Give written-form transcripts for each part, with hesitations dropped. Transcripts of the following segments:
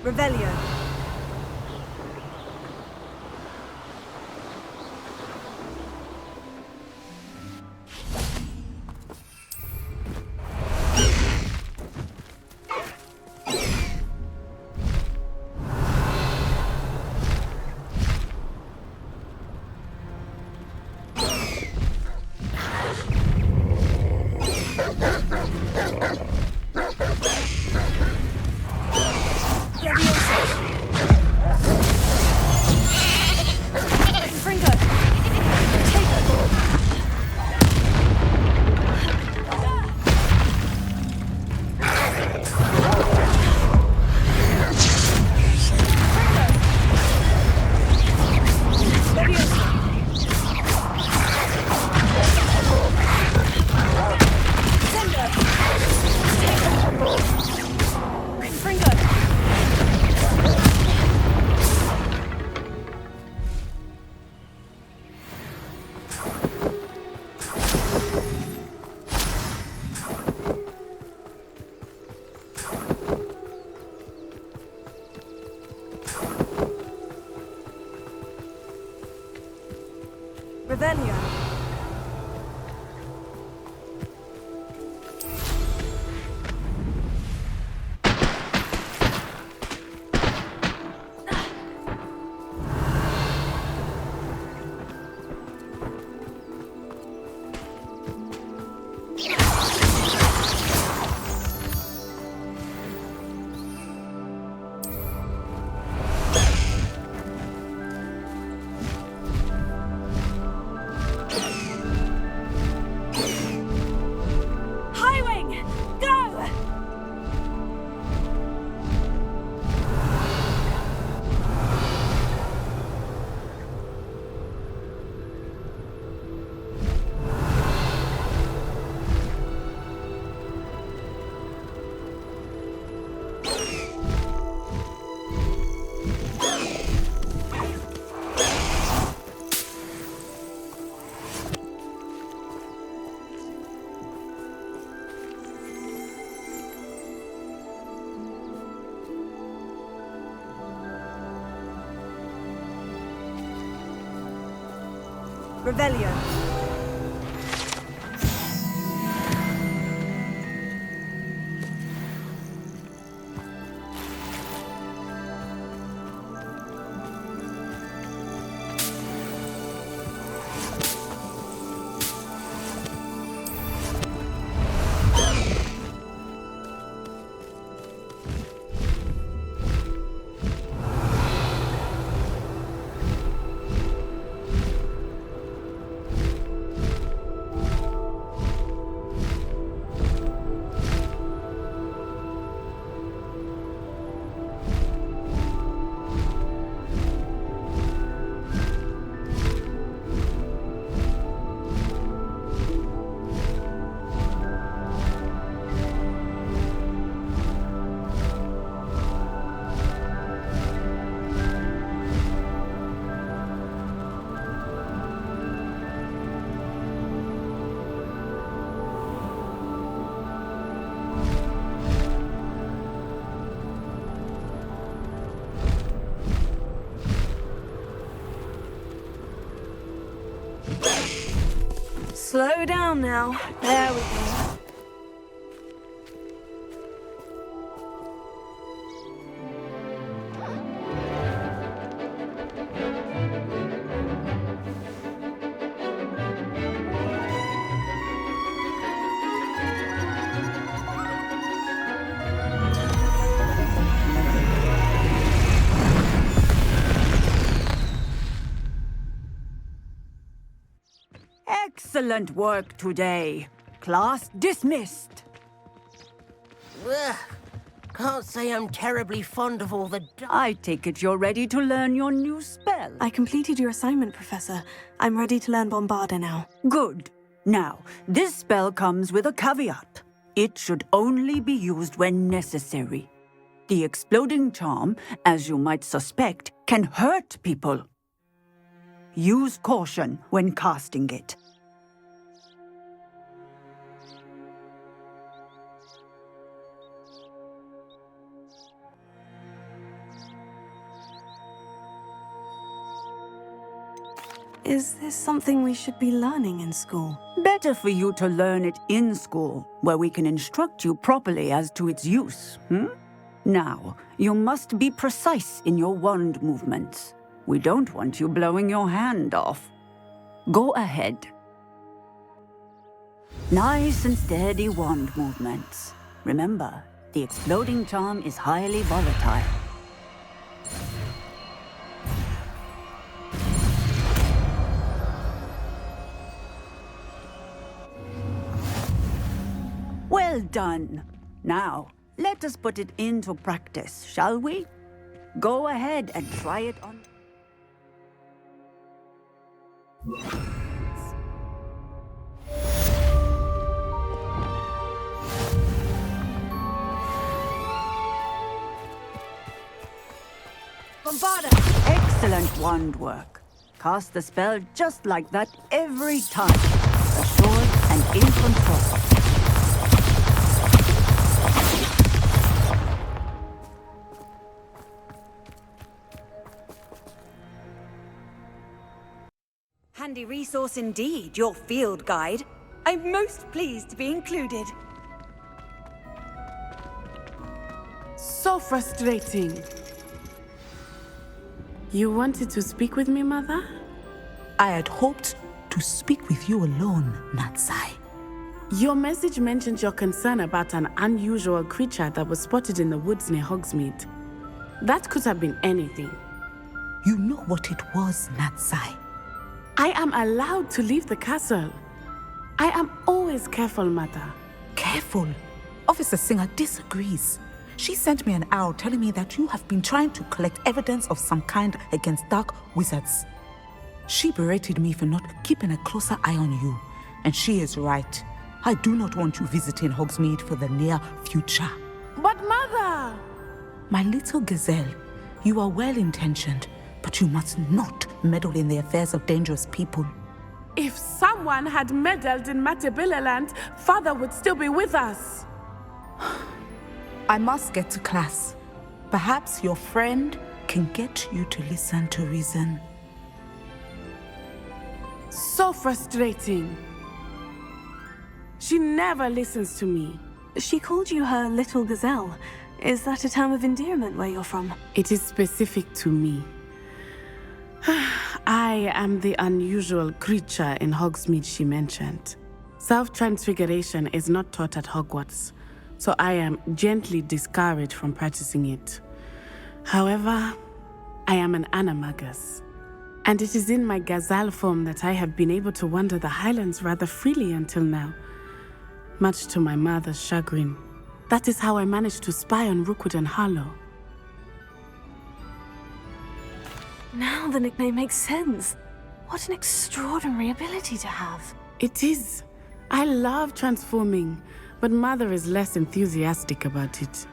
Revelio. Revelio. Revelio. Slow down now. There we go. Excellent work today. Class dismissed. Ugh. Can't say I'm terribly fond of all the... I take it you're ready to learn your new spell. I completed your assignment, Professor. I'm ready to learn Bombarda now. Good. Now, this spell comes with a caveat. It should only be used when necessary. The exploding charm, as you might suspect, can hurt people. Use caution when casting it. Is this something we should be learning in school? Better for you to learn it in school, where we can instruct you properly as to its use, Now, you must be precise in your wand movements. We don't want you blowing your hand off. Go ahead. Nice and steady wand movements. Remember, the exploding charm is highly volatile. Well done. Now, let us put it into practice, shall we? Go ahead and try it on. Bombarda! Excellent wand work. Cast the spell just like that every time. Assured and in control. Handy resource indeed, your field guide. I'm most pleased to be included. So frustrating. You wanted to speak with me, Mother? I had hoped to speak with you alone, Natsai. Your message mentioned your concern about an unusual creature that was spotted in the woods near Hogsmeade. That could have been anything. You know what it was, Natsai. I am allowed to leave the castle. I am always careful, Mother. Careful. Officer Singer disagrees. She sent me an owl telling me that you have been trying to collect evidence of some kind against dark wizards. She berated me for not keeping a closer eye on you, and she is right. I do not want you visiting Hogsmeade for the near future. But Mother! My little gazelle, you are well-intentioned, but you must not meddle in the affairs of dangerous people. If someone had meddled in Matabeleland, Father would still be with us. I must get to class. Perhaps your friend can get you to listen to reason. So frustrating. She never listens to me. She called you her little gazelle. Is that a term of endearment where you're from? It is specific to me. I am the unusual creature in Hogsmeade she mentioned. Self-transfiguration is not taught at Hogwarts, so I am gently discouraged from practicing it. However, I am an animagus, and it is in my gazelle form that I have been able to wander the Highlands rather freely until now, much to my mother's chagrin. That is how I managed to spy on Rookwood and Harlow. Now the nickname makes sense. What an extraordinary ability to have. It is. I love transforming, but Mother is less enthusiastic about it.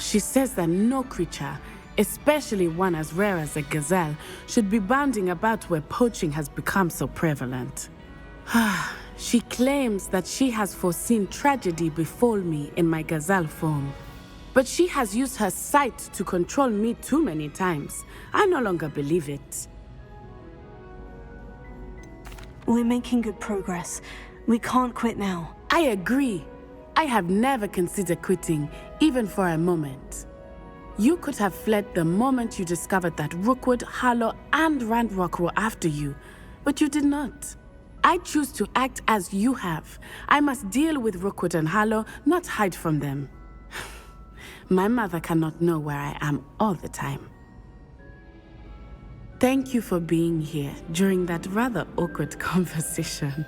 She says that no creature, especially one as rare as a gazelle, should be bounding about where poaching has become so prevalent. She claims that she has foreseen tragedy befall me in my gazelle form. But she has used her sight to control me too many times. I no longer believe it. We're making good progress. We can't quit now. I agree. I have never considered quitting, even for a moment. You could have fled the moment you discovered that Rookwood, Harlow, and Randrock were after you, but you did not. I choose to act as you have. I must deal with Rookwood and Harlow, not hide from them. My mother cannot know where I am all the time. Thank you for being here during that rather awkward conversation.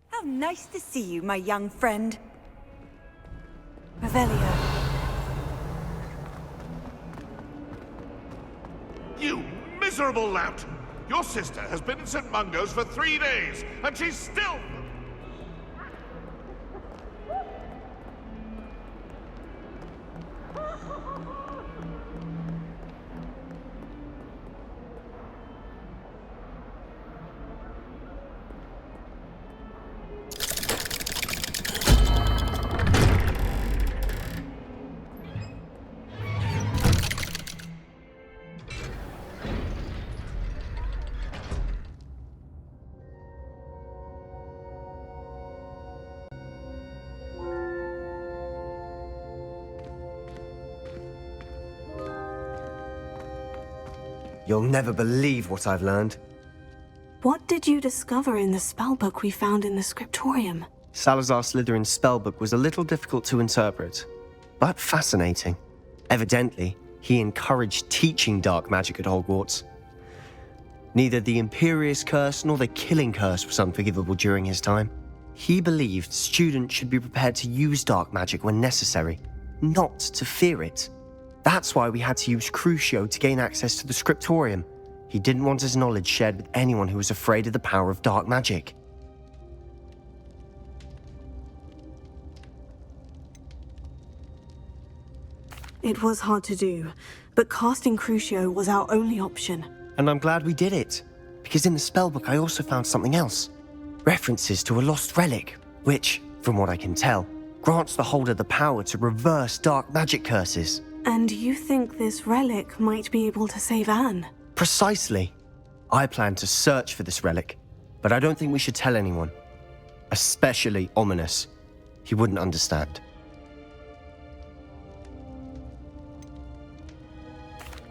How nice to see you, my young friend. Revelio. You miserable lout! Your sister has been in St. Mungo's for 3 days, and she's still... You'll never believe what I've learned. What did you discover in the spellbook we found in the scriptorium? Salazar Slytherin's spellbook was a little difficult to interpret, but fascinating. Evidently, he encouraged teaching dark magic at Hogwarts. Neither the Imperious Curse nor the Killing Curse was unforgivable during his time. He believed students should be prepared to use dark magic when necessary, not to fear it. That's why we had to use Crucio to gain access to the scriptorium. He didn't want his knowledge shared with anyone who was afraid of the power of dark magic. It was hard to do, but casting Crucio was our only option. And I'm glad we did it, because in the spellbook I also found something else. References to a lost relic, which, from what I can tell, grants the holder the power to reverse dark magic curses. And you think this relic might be able to save Anne? Precisely. I plan to search for this relic, but I don't think we should tell anyone. Especially Ominous. He wouldn't understand.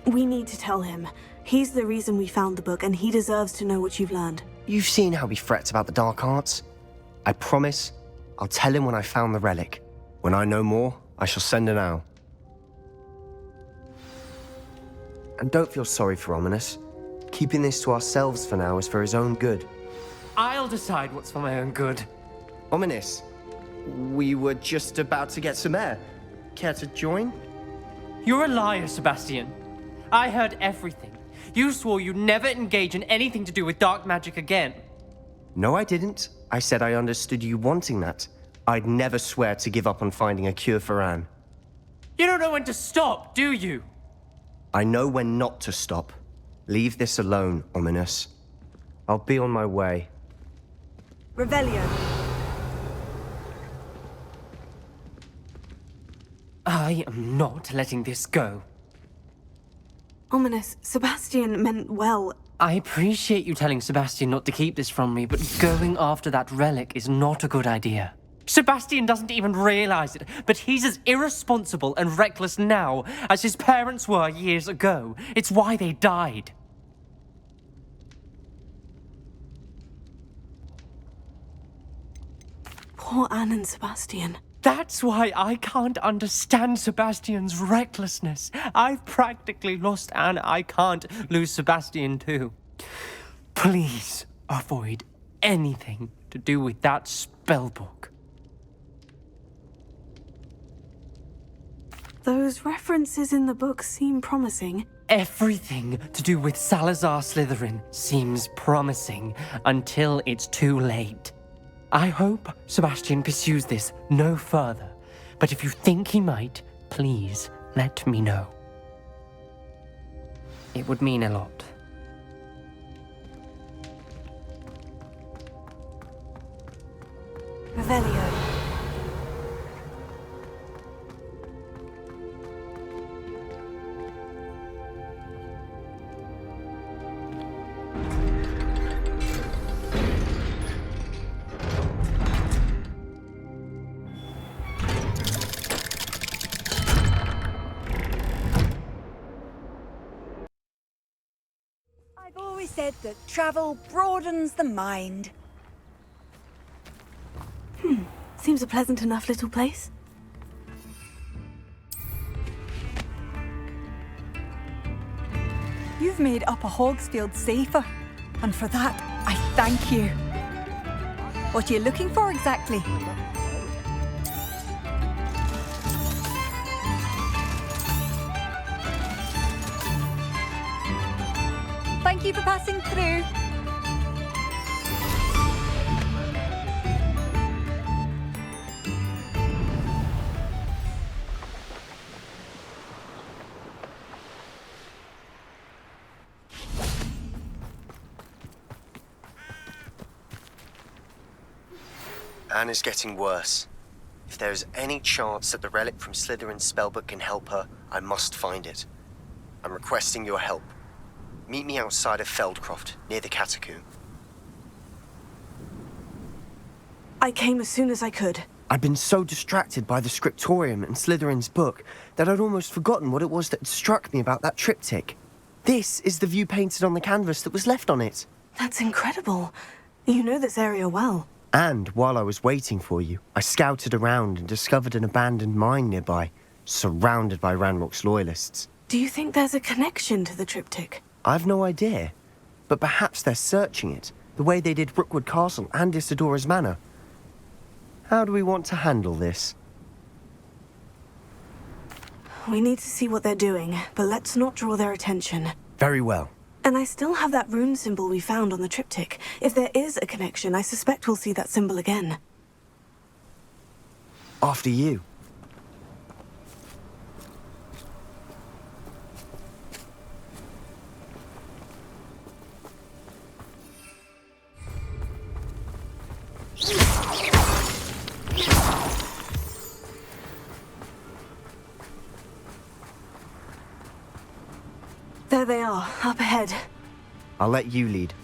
We need to tell him. He's the reason we found the book, and he deserves to know what you've learned. You've seen how he frets about the dark arts. I promise I'll tell him when I found the relic. When I know more, I shall send an owl. And don't feel sorry for Ominous. Keeping this to ourselves for now is for his own good. I'll decide what's for my own good. Ominous, we were just about to get some air. Care to join? You're a liar, Sebastian. I heard everything. You swore you'd never engage in anything to do with dark magic again. No, I didn't. I said I understood you wanting that. I'd never swear to give up on finding a cure for Anne. You don't know when to stop, do you? I know when not to stop. Leave this alone, Ominous. I'll be on my way. Revelio. I am not letting this go. Ominous, Sebastian meant well. I appreciate you telling Sebastian not to keep this from me, but going after that relic is not a good idea. Sebastian doesn't even realize it, but he's as irresponsible and reckless now as his parents were years ago. It's why they died. Poor Anne and Sebastian. That's why I can't understand Sebastian's recklessness. I've practically lost Anne. I can't lose Sebastian too. Please avoid anything to do with that spellbook. Those references in the book seem promising. Everything to do with Salazar Slytherin seems promising until it's too late. I hope Sebastian pursues this no further, but if you think he might, please let me know. It would mean a lot. Revelio. I've always said that travel broadens the mind. Seems a pleasant enough little place. You've made Upper Hogsfield safer, and for that, I thank you. What are you looking for exactly? Thank you for passing through. Anne is getting worse. If there is any chance that the relic from Slytherin's spellbook can help her, I must find it. I'm requesting your help. Meet me outside of Feldcroft, near the catacomb. I came as soon as I could. I'd been so distracted by the scriptorium and Slytherin's book that I'd almost forgotten what it was that had struck me about that triptych. This is the view painted on the canvas that was left on it. That's incredible. You know this area well. And while I was waiting for you, I scouted around and discovered an abandoned mine nearby, surrounded by Ranrock's loyalists. Do you think there's a connection to the triptych? I've no idea, but perhaps they're searching it, the way they did Rookwood Castle and Isidora's Manor. How do we want to handle this? We need to see what they're doing, but let's not draw their attention. Very well. And I still have that rune symbol we found on the triptych. If there is a connection, I suspect we'll see that symbol again. After you. There they are, up ahead. I'll let you lead.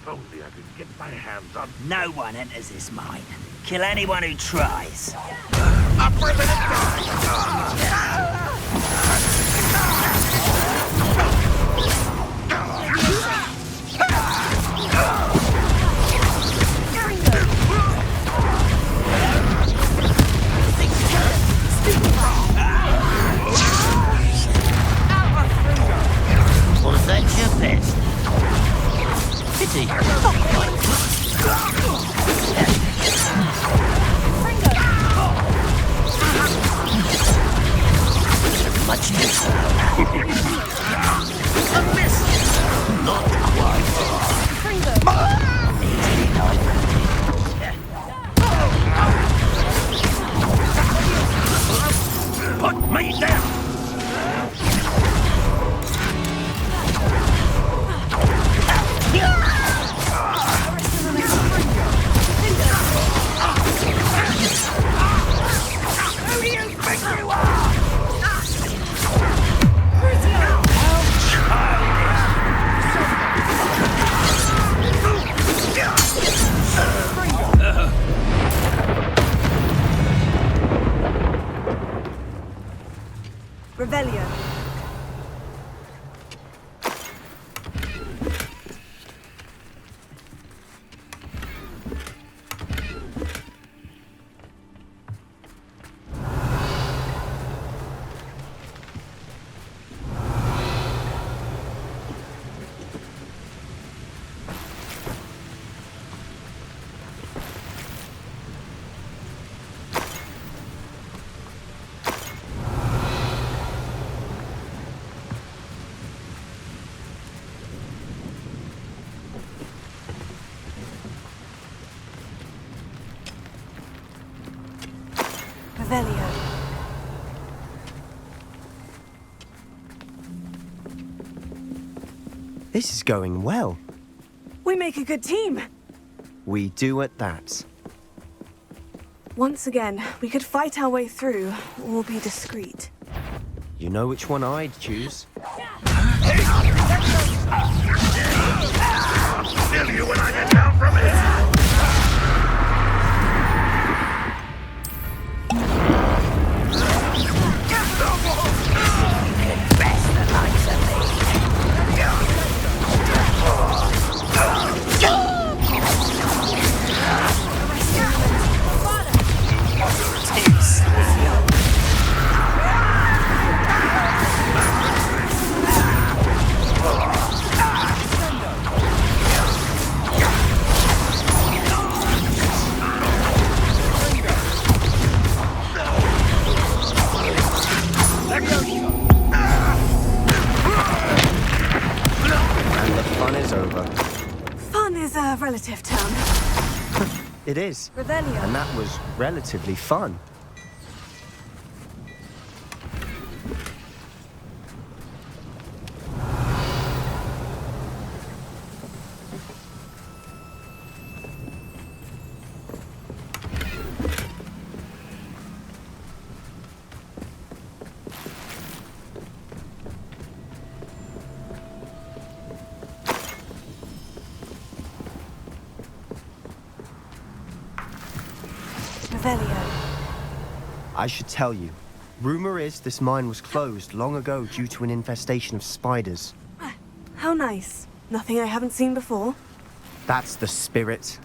If only I could get my hands on... No one enters this mine. Kill anyone who tries. Up for the Was that your best? Pity. Much too slow. A miss! Not quite. Easily not. Put me down! Revelio. Revelio. This is going well. We make a good team. We do at that. Once again, we could fight our way through, or be discreet. You know which one I'd choose. Kill you when I get down from it! Relative term. It is. Revelio. And that was relatively fun. Revelio. I should tell you, Rumor is this mine was closed long ago due to an infestation of spiders. How nice. Nothing I haven't seen before. That's the spirit.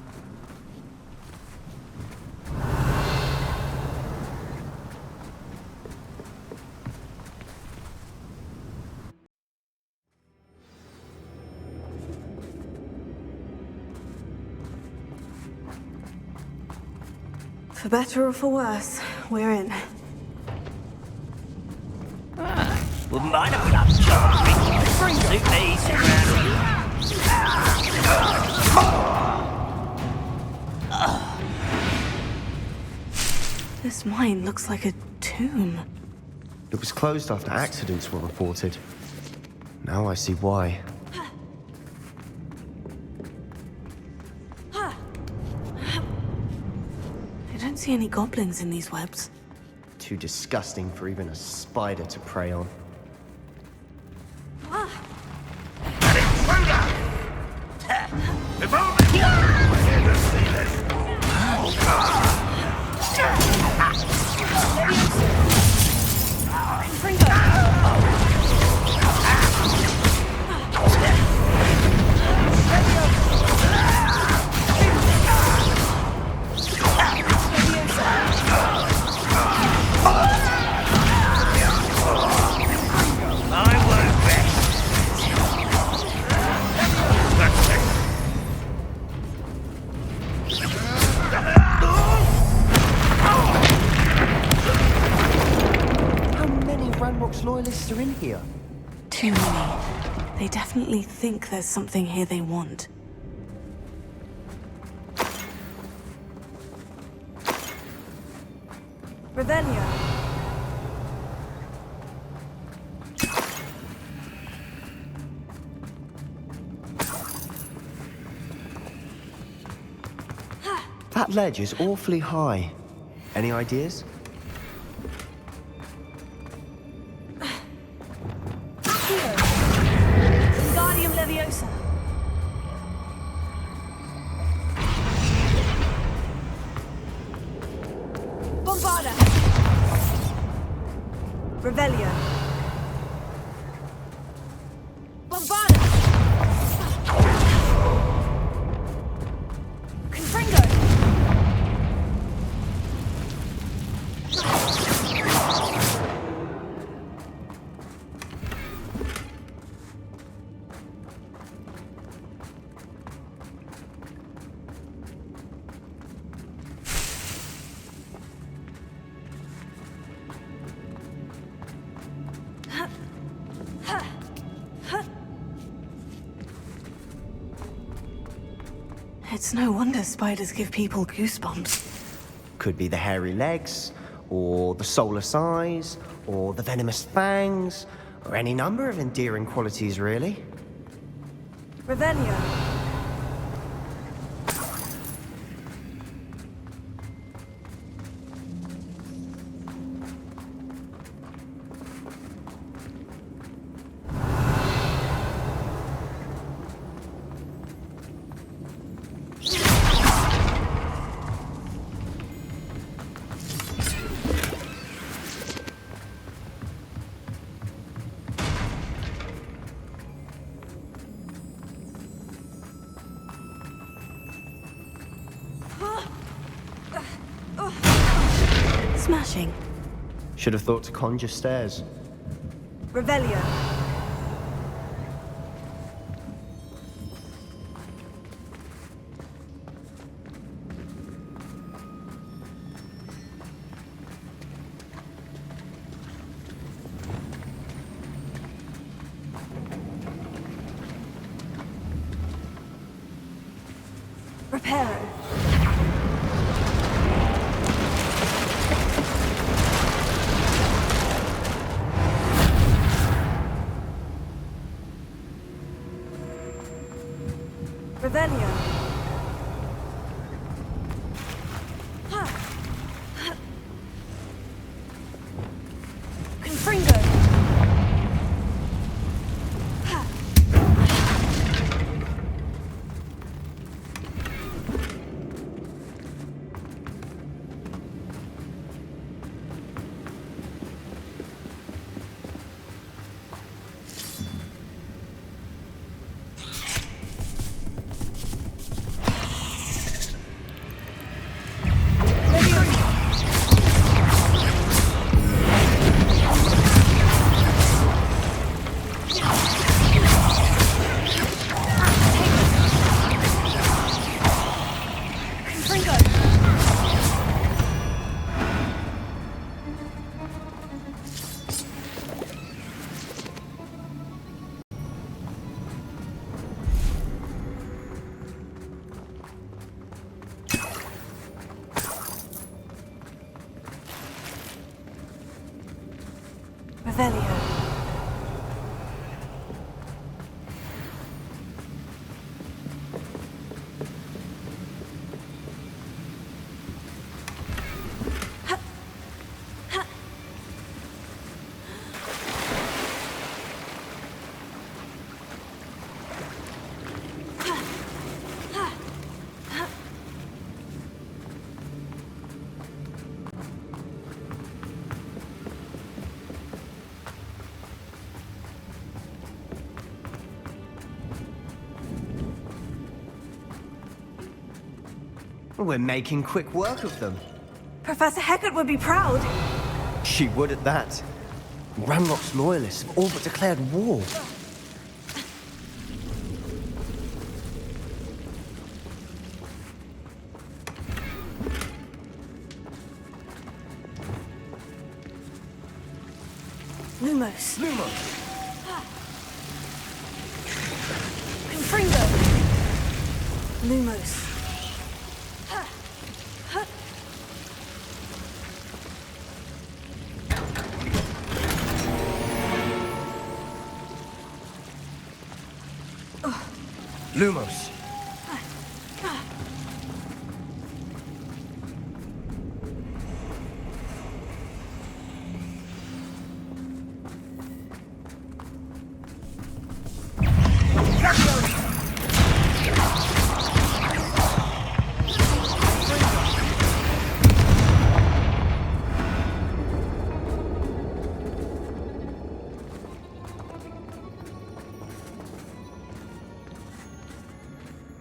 For better or for worse, we're in. Wouldn't mind a club charge. Suit me, sit around. This mine looks like a tomb. It was closed after accidents were reported. Now I see why. I don't see any goblins in these webs. Too disgusting for even a spider to prey on. An intruder! If only you were here to see this! Loyalists are in here. Too many. They definitely think there's something here they want. Revelio. That ledge is awfully high. Any ideas? Wingardium Leviosa. Bombarda. Revelio. Bombarda. Confringo. It's no wonder spiders give people goosebumps. Could be the hairy legs, or the soulless eyes, or the venomous fangs, or any number of endearing qualities, really. Revelio. Smashing. Should have thought to conjure stairs. Revelio. Reparo. Revelio. Confringo. Revelio. We're making quick work of them. Professor Hecat would be proud. She would at that. Ranrock's loyalists have all but declared war. Lumos. Lumos! Confringo. Lumos. Lumos!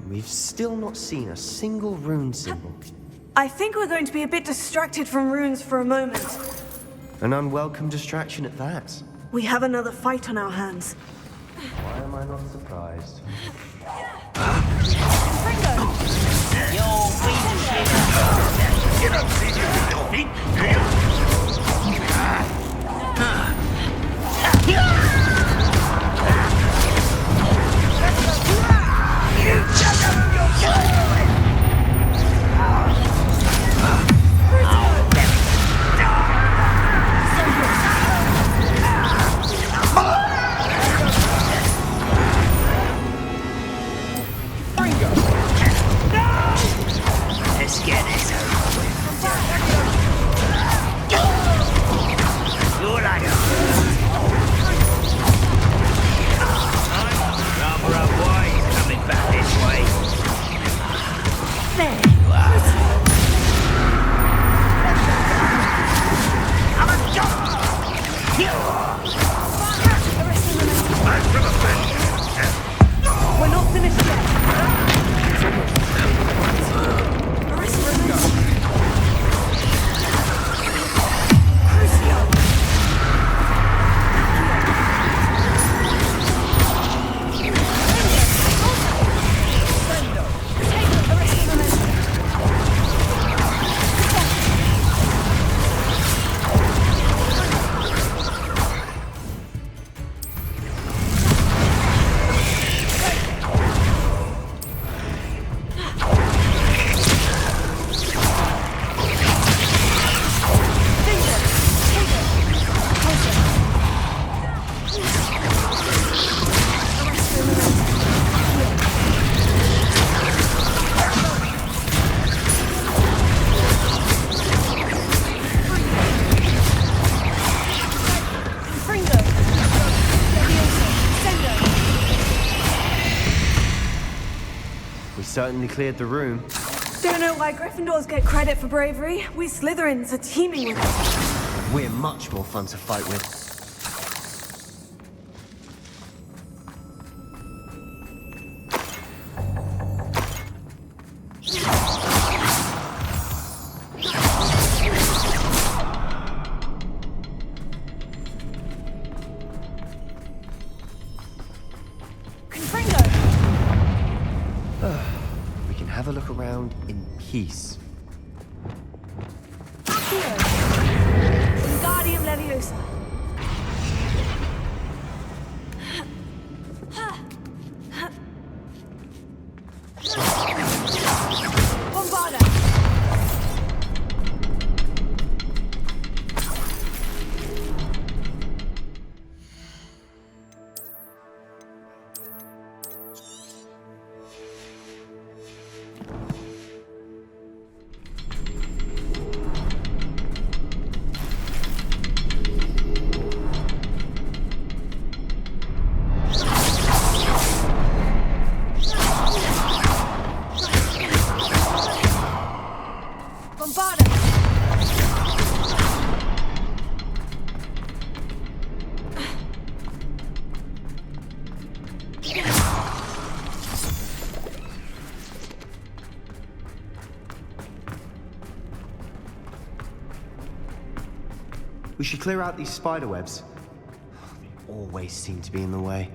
We've still not seen a single rune symbol. I think we're going to be a bit distracted from runes for a moment. An unwelcome distraction at that. We have another fight on our hands. Why am I not surprised? Your You don't see me, little feet, do you? Let's get this over with. You're like a... Rather unwise coming back this way. There you are. We're not finished yet. We certainly cleared the room. Don't know why Gryffindors get credit for bravery. We Slytherins are teeming with it. We're much more fun to fight with. We can have a look around in peace. Wingardium Leviosa. Bombarda. We should clear out these spider webs. They always seem to be in the way.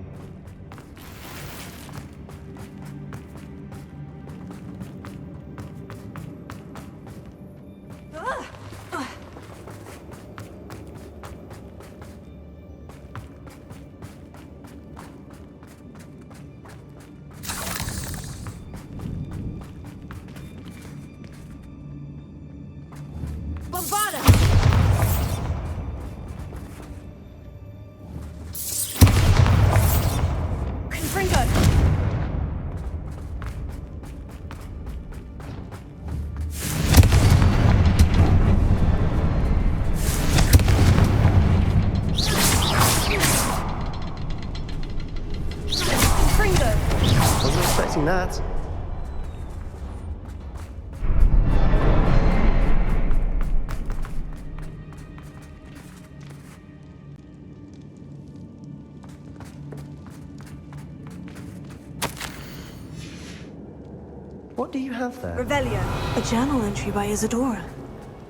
Wasn't expecting that. What do you have there? Revelio. A journal entry by Isadora.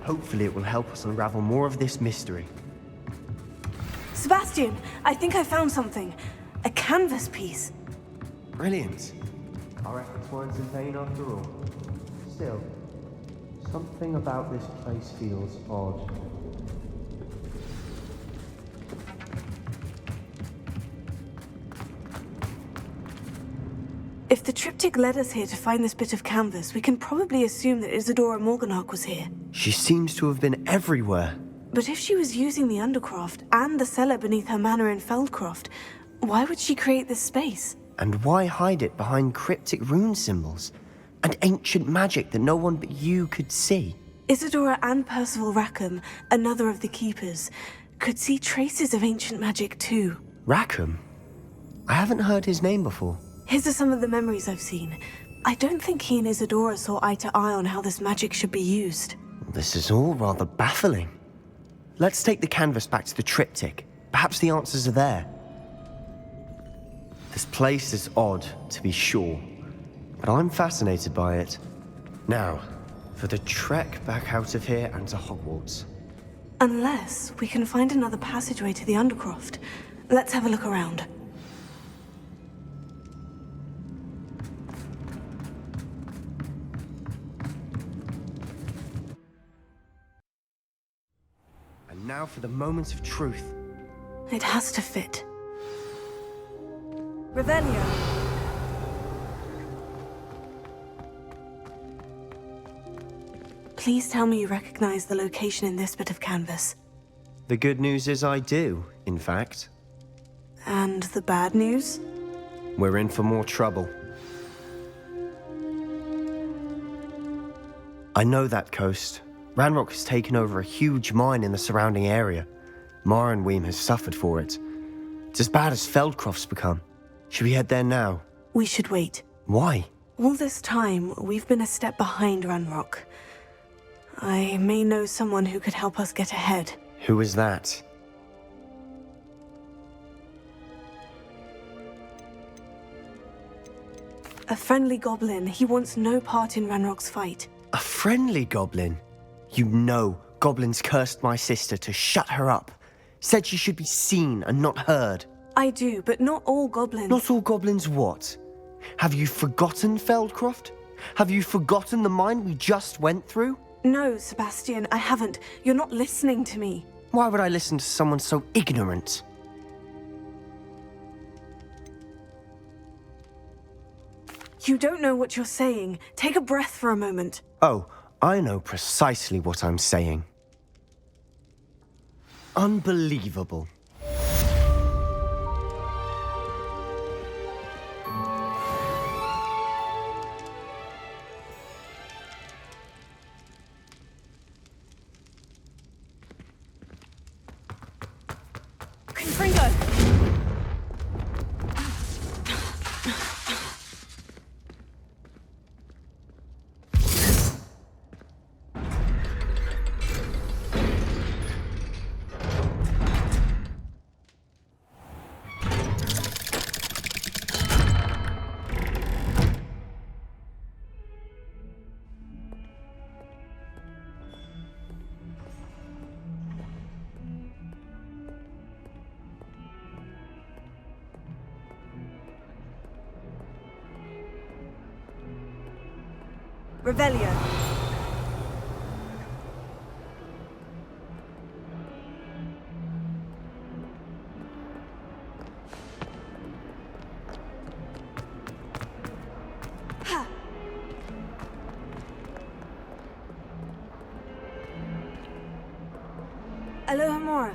Hopefully it will help us unravel more of this mystery. Sebastian, I think I found something. A canvas piece. Brilliant. Our efforts weren't in vain after all. Still, something about this place feels odd. If the triptych led us here to find this bit of canvas, we can probably assume that Isadora Morganach was here. She seems to have been everywhere. But if she was using the Undercroft and the cellar beneath her manor in Feldcroft, why would she create this space? And why hide it behind cryptic rune symbols? And ancient magic that no one but you could see? Isadora and Percival Rackham, another of the Keepers, could see traces of ancient magic too. Rackham? I haven't heard his name before. His are some of the memories I've seen. I don't think he and Isadora saw eye to eye on how this magic should be used. This is all rather baffling. Let's take the canvas back to the triptych. Perhaps the answers are there. This place is odd, to be sure, but I'm fascinated by it. Now, for the trek back out of here and to Hogwarts. Unless we can find another passageway to the Undercroft. Let's have a look around. And now for the moment of truth. It has to fit. Revelio. Please tell me you recognize the location in this bit of canvas. The good news is I do, in fact. And the bad news? We're in for more trouble. I know that coast. Ranrock has taken over a huge mine in the surrounding area. Marrenweem has suffered for it. It's as bad as Feldcroft's become. Should we head there now? We should wait. Why? All this time, we've been a step behind Ranrock. I may know someone who could help us get ahead. Who is that? A friendly goblin. He wants no part in Ranrock's fight. A friendly goblin? You know goblins cursed my sister to shut her up. Said she should be seen and not heard. I do, but not all goblins. Not all goblins what? Have you forgotten Feldcroft? Have you forgotten the mine we just went through? No, Sebastian, I haven't. You're not listening to me. Why would I listen to someone so ignorant? You don't know what you're saying. Take a breath for a moment. Oh, I know precisely what I'm saying. Unbelievable. Confringo! Revelio. Alohomora.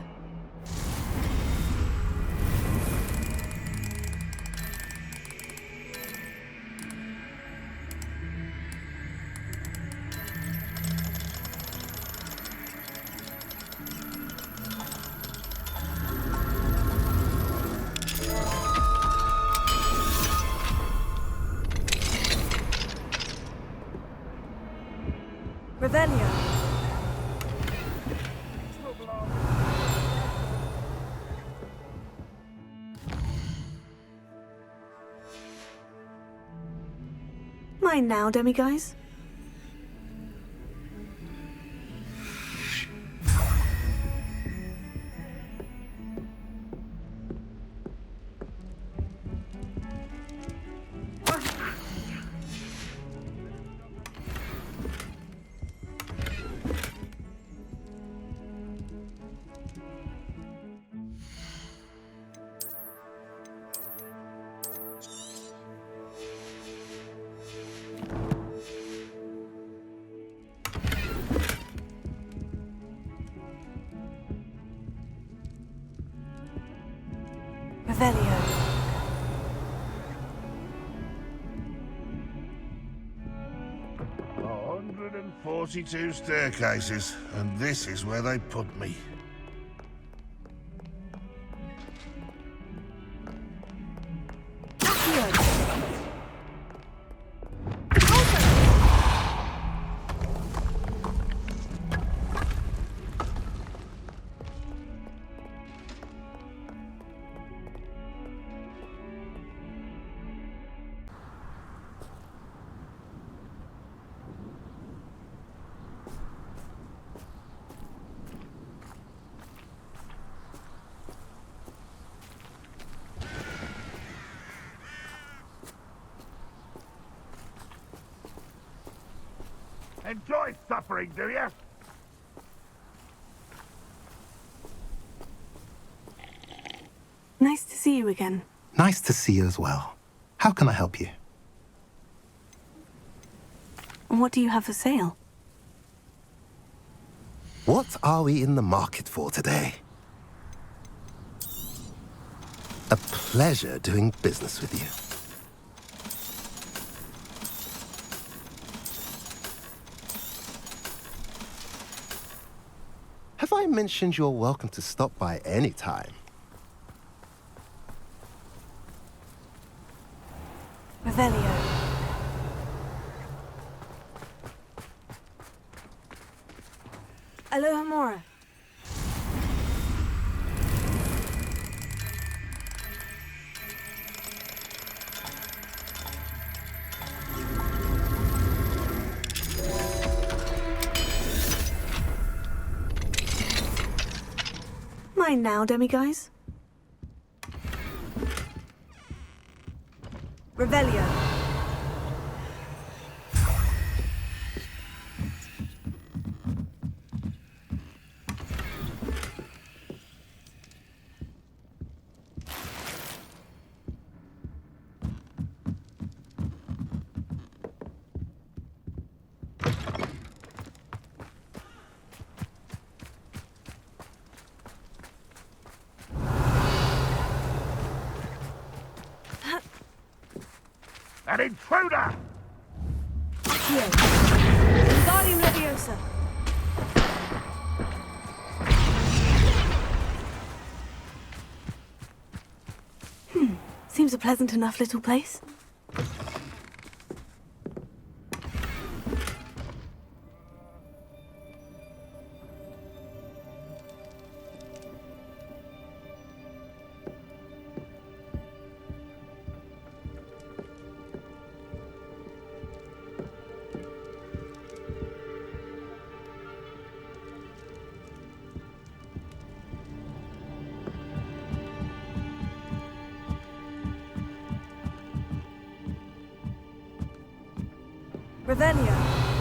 Revelio. Mine now, demiguise. Revelio. 142 staircases, and this is where they put me. Enjoy suffering, do you? Nice to see you again. Nice to see you as well. How can I help you? What do you have for sale? What are we in the market for today? A pleasure doing business with you. Have I mentioned you're welcome to stop by any time? Revelio. Alohomora. Mine now, demiguise. Revelio. An intruder! Wingardium Leviosa. Seems a pleasant enough little place. Revelio.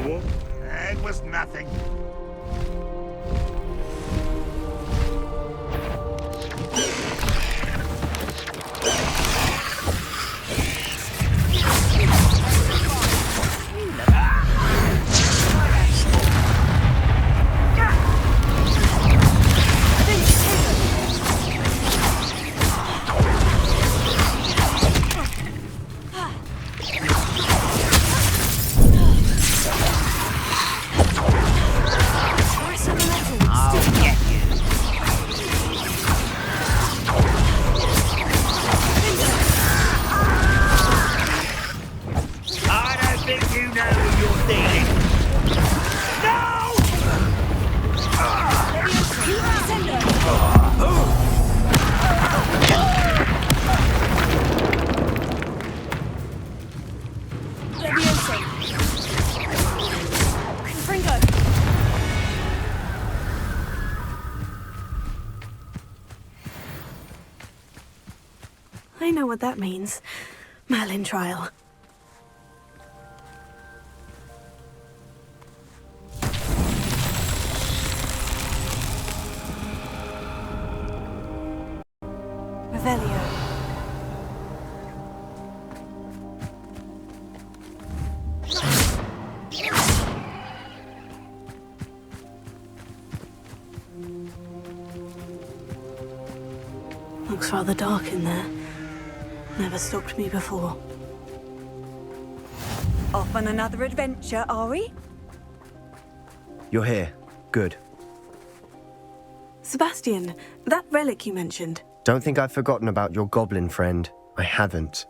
what? It was nothing. I know what that means. Merlin trial. Revelio. Looks rather dark in there. Never stopped me before. Off on another adventure, are we? You're here. Good. Sebastian, that relic you mentioned. Don't think I've forgotten about your goblin friend. I haven't.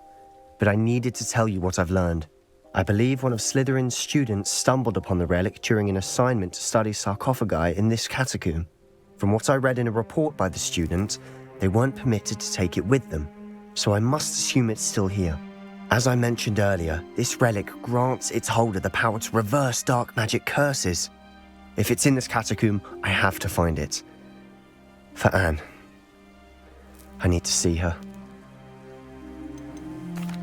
But I needed to tell you what I've learned. I believe one of Slytherin's students stumbled upon the relic during an assignment to study sarcophagi in this catacomb. From what I read in a report by the student, they weren't permitted to take it with them, so I must assume it's still here. As I mentioned earlier, this relic grants its holder the power to reverse dark magic curses. If it's in this catacomb, I have to find it. For Anne. I need to see her.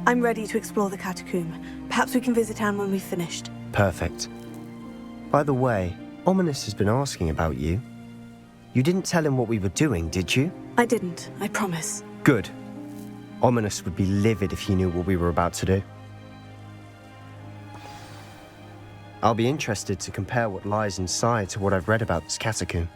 I'm ready to explore the catacomb. Perhaps we can visit Anne when we've finished. Perfect. By the way, Ominous has been asking about you. You didn't tell him what we were doing, did you? I didn't, I promise. Good. Ominous would be livid if he knew what we were about to do. I'll be interested to compare what lies inside to what I've read about this catacomb.